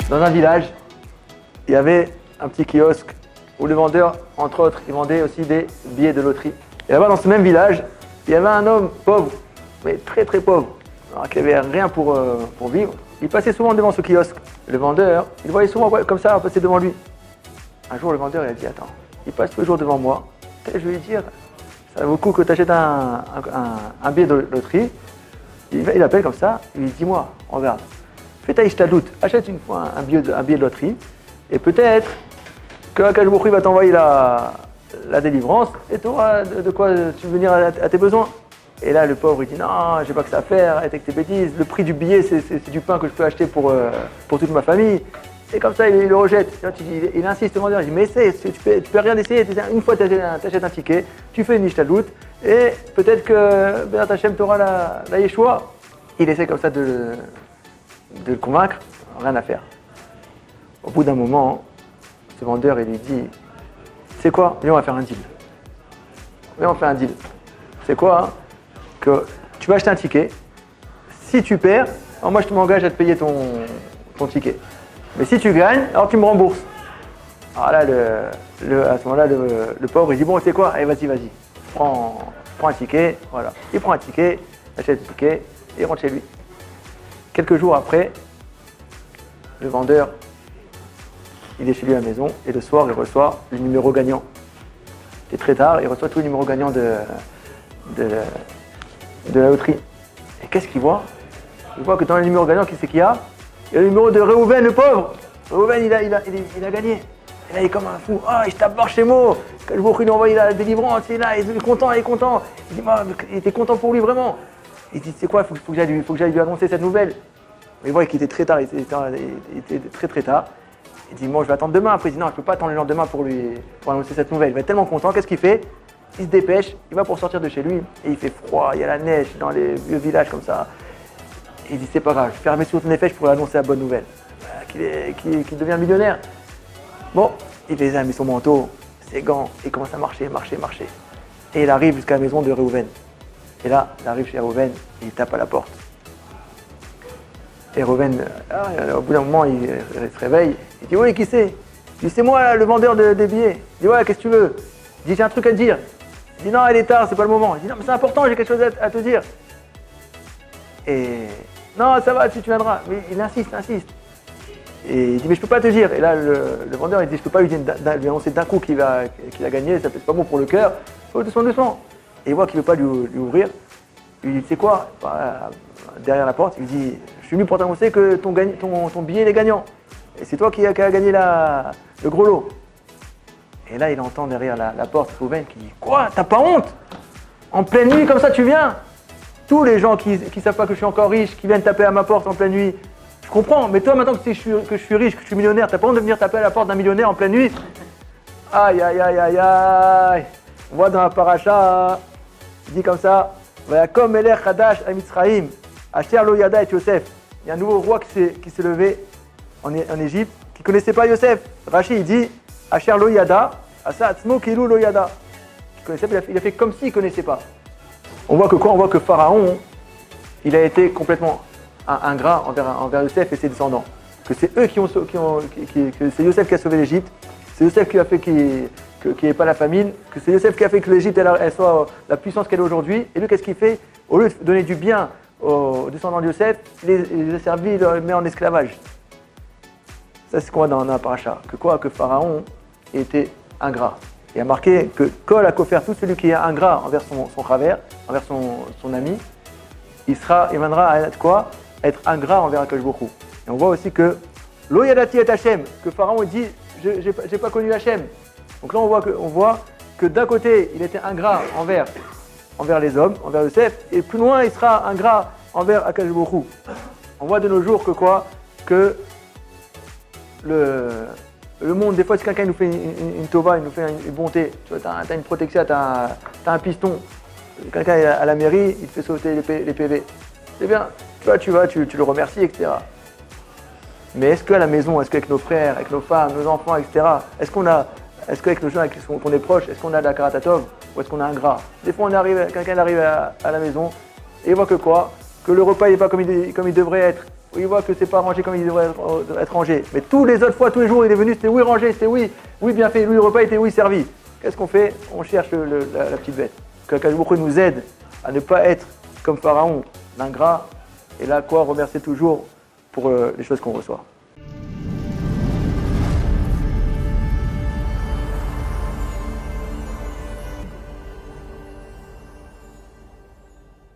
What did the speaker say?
Dans un village, il y avait un petit kiosque où le vendeur, entre autres, il vendait aussi des billets de loterie. Et là-bas, dans ce même village, il y avait un homme pauvre, mais très très pauvre, alors qui n'avait rien pour vivre. Il passait souvent devant ce kiosque. Le vendeur, il voyait souvent comme ça passer devant lui. Un jour, le vendeur, il a dit, attends, il passe tous les jours devant moi. Et je vais lui dire, ça vaut le coup que tu achètes un billet de loterie. Il appelle comme ça, il lui dit, dis-moi, regarde, fais ta ishtadlout, achète une fois un billet de loterie, et peut-être que Akadosh Baruch Hu va t'envoyer la délivrance, et tu auras de quoi subvenir à tes besoins. Et là, le pauvre, il dit, non, j'ai pas que ça à faire, arrête avec tes bêtises, le prix du billet, c'est du pain que je peux acheter pour toute ma famille. Et comme ça, il le rejette. Il insiste, le vendeur, il dit, mais essaie, tu peux rien essayer, une fois tu achètes un ticket, tu fais une ishtadlout, et peut-être que Béat Hashem t'aura la Yeshua. Il essaie comme ça de le convaincre, rien à faire. Au bout d'un moment, ce vendeur, il lui dit, c'est quoi? Viens, on va faire un deal. Viens, on fait un deal. C'est quoi hein? Que tu vas acheter un ticket. Si tu perds, alors moi je te m'engage à te payer ton ticket. Mais si tu gagnes, alors tu me rembourses. Alors là, à ce moment-là, le pauvre, il dit, bon, c'est quoi? Allez, vas-y. Prends un ticket, voilà. Il prend un ticket, achète le ticket et il rentre chez lui. Quelques jours après, le vendeur, il est chez lui à la maison et le soir, il reçoit le numéro gagnant. Et très tard, il reçoit tous les numéros gagnants de la loterie. Et qu'est-ce qu'il voit? Il voit que dans les numéros gagnants, qui c'est qu'il y a? Il y a le numéro de Reuven, le pauvre. Reuven, il a gagné. Et là, il est comme un fou. Ah, il tape chez moi. Quand je vois qu'il a envoyé la délivrance, il est là, il est content. Il dit, il était content pour lui, vraiment. Il dit, c'est quoi, il faut que j'aille lui annoncer cette nouvelle. Mais il voit qu'il était très tard, il était très tard. Il dit, moi je vais attendre demain. Après il dit, non, je ne peux pas attendre le lendemain pour annoncer cette nouvelle. Il va être tellement content, qu'est-ce qu'il fait? Il se dépêche, il va pour sortir de chez lui. Et il fait froid, il y a la neige dans les vieux villages comme ça. Et il dit, c'est pas grave, je vais fermer sur mes fèches pour annoncer la bonne nouvelle. Qu'il devient millionnaire. Bon, il a mis son manteau, ses gants, et il commence à marcher. Et il arrive jusqu'à la maison de Reuven. Et là, il arrive chez Reuven et il tape à la porte. Et Reuven, au bout d'un moment, il se réveille. Il dit, oui, qui c'est? Il dit, c'est moi, là, le vendeur des billets. Il dit, ouais, qu'est-ce que tu veux? Il dit, j'ai un truc à te dire. Il dit, non, il est tard, c'est pas le moment. Il dit, non, mais c'est important, j'ai quelque chose à te dire. Et, non, ça va, tu viendras. Mais il insiste. Et il dit, mais je peux pas te dire. Et là, le vendeur, il dit, je peux pas lui annoncer d'un coup qu'il a gagné, ça peut être pas bon pour le cœur. Oh, doucement. Et il voit qu'il veut pas lui ouvrir. Il dit, tu sais quoi? Derrière la porte, il dit, je suis venu pour t'annoncer que ton billet il est gagnant. Et c'est toi qui a gagné le gros lot. Et là, il entend derrière la porte Reuven qui dit, quoi? T'as pas honte? En pleine nuit, comme ça, tu viens? Tous les gens qui savent pas que je suis encore riche, qui viennent taper à ma porte en pleine nuit, je comprends. Mais toi, maintenant que je suis riche, que je suis millionnaire, t'as pas honte de venir taper à la porte d'un millionnaire en pleine nuit? Aïe. On voit dans la paracha, il dit comme ça, Vayakom Melech Hadash à Mitzraïm, Asher lo yada et Yosef. Il y a un nouveau roi qui s'est levé en Égypte, qui ne connaissait pas Yosef. Rashi, il dit, Asher lo yada, Asa atzmo kilou lo yada. Il a fait comme s'il ne connaissait pas. On voit que Pharaon, il a été complètement ingrat envers Yosef et ses descendants. Que c'est eux que c'est Yosef qui a sauvé l'Égypte, c'est Yosef qui a fait qu'il n'y ait pas la famine, que c'est Yosef qui a fait que l'Égypte elle soit la puissance qu'elle est aujourd'hui. Et lui, qu'est-ce qu'il fait? Au lieu de donner du bien aux descendants de Yosef, il les a servis, il les met en esclavage. Ça, c'est ce qu'on voit dans la paracha. Que Pharaon était ingrat. Il a marqué que Kol a kofer, tout celui qui est ingrat envers son chaver, envers son ami, il viendra à être quoi? À être ingrat envers Akadosh Baruch Hu. Et on voit aussi que Lo yadati et Hachem, que Pharaon dit, j'ai pas connu Hachem. Donc là, on voit que d'un côté, il était ingrat envers les hommes, envers Yosef, et plus loin, il sera ingrat envers Akadosh Baruch Hu. On voit de nos jours que le monde, des fois, si quelqu'un nous fait une tova, il nous fait une bonté, tu vois, t'as une protection, t'as un piston, quelqu'un est à la mairie, il te fait sauter les PV. C'est bien, tu le remercies, etc. Mais est-ce qu'à la maison, est-ce qu'avec nos frères, avec nos femmes, nos enfants, etc., est-ce qu'on a Est-ce qu'avec nos gens avec qui on est proche, est-ce qu'on a de la karatatov ou est-ce qu'on a un gras? Des fois, quelqu'un arrive à la maison et il voit que quoi? Que le repas n'est pas comme il devrait être. Ou il voit que c'est pas rangé comme il devrait être rangé. Mais tous les autres fois, tous les jours, il est venu, c'était oui rangé, c'était oui bien fait, oui le repas était oui servi. Qu'est-ce qu'on fait? On cherche la petite bête. Qu'Akadosh Baruch Hu nous aide à ne pas être comme Pharaon, l'ingrat, et là quoi, remercier toujours pour les choses qu'on reçoit.